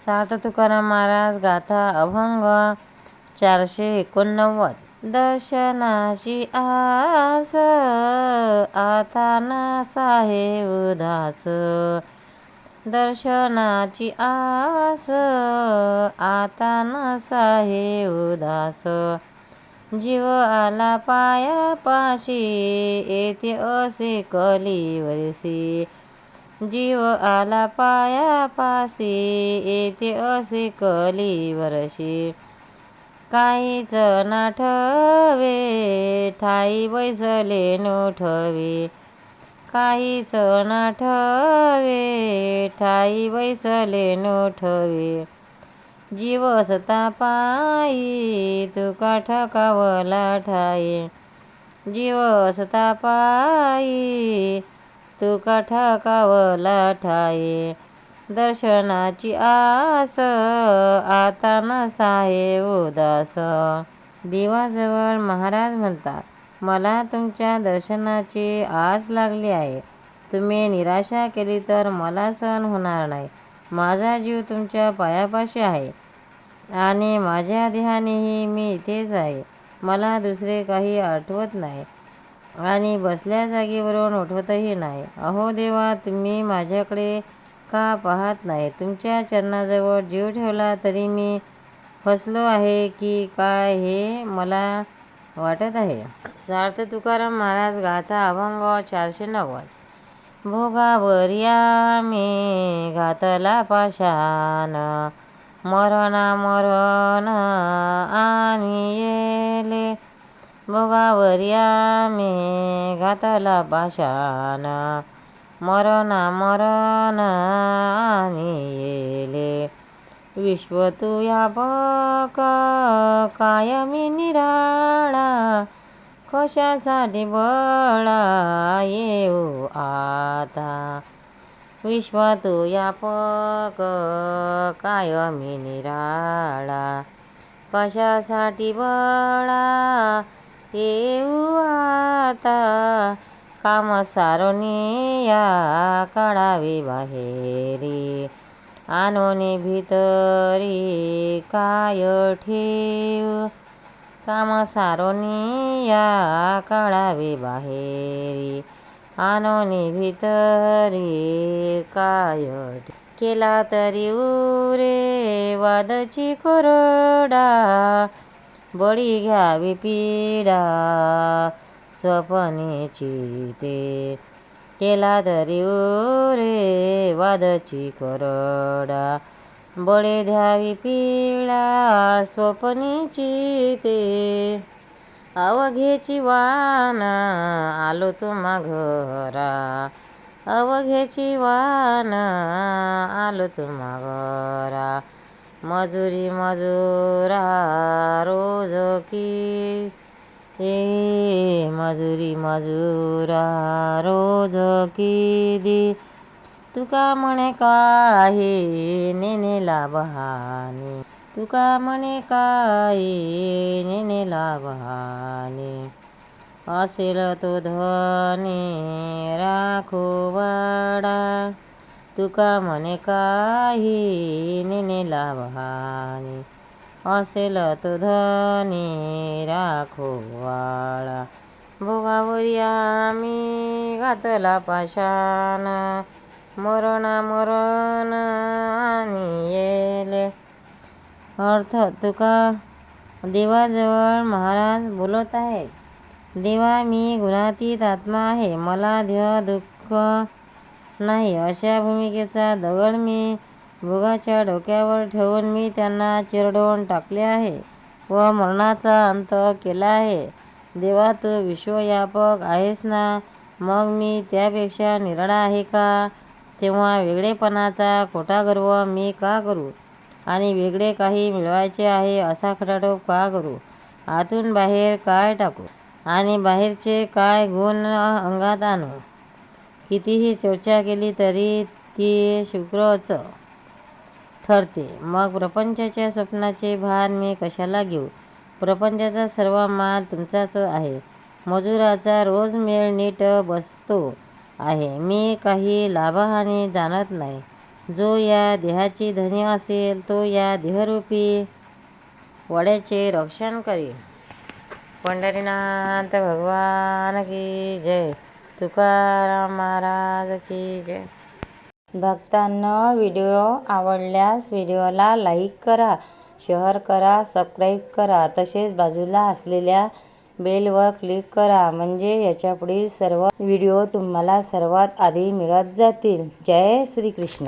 सात तुकाराम महाराज गाथा अभंग 489. दर्शनाची आस आता नसाहे उदास. दर्शनाची आस आता नसाहे उदास. जीव आला पायापाशी येते असे कलीवरसी. जीव आला पायापाशी येते असे कलीवरशी. काहीच नाठवे ठाई बैसले नोठवे. काहीच नाठवे ठाई बैसले नोठवे. जीव असता पायी तुका ठकावला ठाई. जीव असता पायी तुका ठकावला ठाई. दर्शनाची आस आता नसाहे उदास. देवाजवळ महाराज म्हणतात, मला तुमच्या दर्शनाची आस लागली आहे. तुम्ही निराशा केली तर मला सहन होणार नाही. माझा जीव तुमच्या पायापाशी आहे आणि माझ्या देहानेही मी इथेच आहे. मला दुसरे काही आठवत नाही आणि बसल्या जागेवरून उठवतही नाही. अहो देवा, तुम्ही माझ्याकडे का पाहत नाही? तुमच्या चरणाजवळ जीव ठेवला तरी मी फसलो आहे की काय हे मला वाटत आहे. सार्थ तुकाराम महाराज गाथा अभंग 490. भोगावरी आम्ही घातला पाशान. मरणा मरण आणि येले. भोगावरी आम्ही घातला पाशान. मरणा मरण आणि येले. विश्व तू व्यापक कायमी निराळा. कशासाठी बळा येऊ आता. विश्व तू व्यापक कायमी निराळा. कशासाठी बळा येऊ आता. काम सारोनी या काढावे बाहेरी. आणोनी भीतरी काय ठेव. काम सारोनी या काढावे बाहेरी. आणोनी भीतरी काय ठेव. केला तरी उरे वादची कोरडा. बळी घ्यावी पीडा स्वप्नीची ते. केला तरी उरे वादची कोरडा. बळी द्यावी पीडा स्वप्नीची ते. अवघेची वान आलो तुम्हा घरा. अवघेची वान आलो तुम्हा घरा. मजुरी मजुरा रोज की. मजुरी मजुरा रोज किदी. तुका म्हणे काही नेनेला बहाने. तुका म्हणे काही नेनेला बहाने. असेल तो धनी राखो वाडा. तुका म्हणे काही नेनेला बहाने. असेल तो धनी राखो वाळा. भोगावरी आम्ही घातला पाशान. मरणा मरण आणि येले. अर्थ तुका देवाजवळ महाराज बोलत आहेत, देवा, मी गुणातीत आत्मा आहे. मला देह दुःख नाही. अशा भूमिकेचा दगड मी भोगाच्या डोक्यावर ठेवून मी त्यांना चिरडून टाकले आहे व मरणाचा अंत केला आहे. देवा, तू विश्वव्यापक आहेस ना, मग मी त्यापेक्षा निराळा आहे का? तेव्हा वेगळेपणाचा खोटा गर्व मी का करू आणि वेगळे काही मिळवायचे आहे असा खटाटोप का करू? आतून बाहेर काय टाकू आणि बाहेरचे काय गुण अंगात आणू? कितीही चर्चा केली तरी ती शुक्रच ठरते. मग प्रपंचाच्या स्वप्नाचे भान मी कशाला घेऊ? प्रपंचाचा सर्व माल तुमचाच आहे. मजुराचा रोज मेळ नीट बसतो आहे. मी काही लाभहानी जाणत नाही. जो या देहाची धनी असेल तो या देहरूपी वड्याचे रक्षण करेल. पंढरीनाथ भगवान की जय. तुकाराम महाराज की जय. भक्तांनो, व्हिडिओ आवडल्यास व्हिडिओला लाईक करा, शेअर करा, सबस्क्राईब करा. तसेच बाजूला असलेल्या बेलवर क्लिक करा, म्हणजे याच्यापुढील सर्व व्हिडिओ तुम्हाला सर्वात आधी मिळत जातील. जय श्री कृष्ण.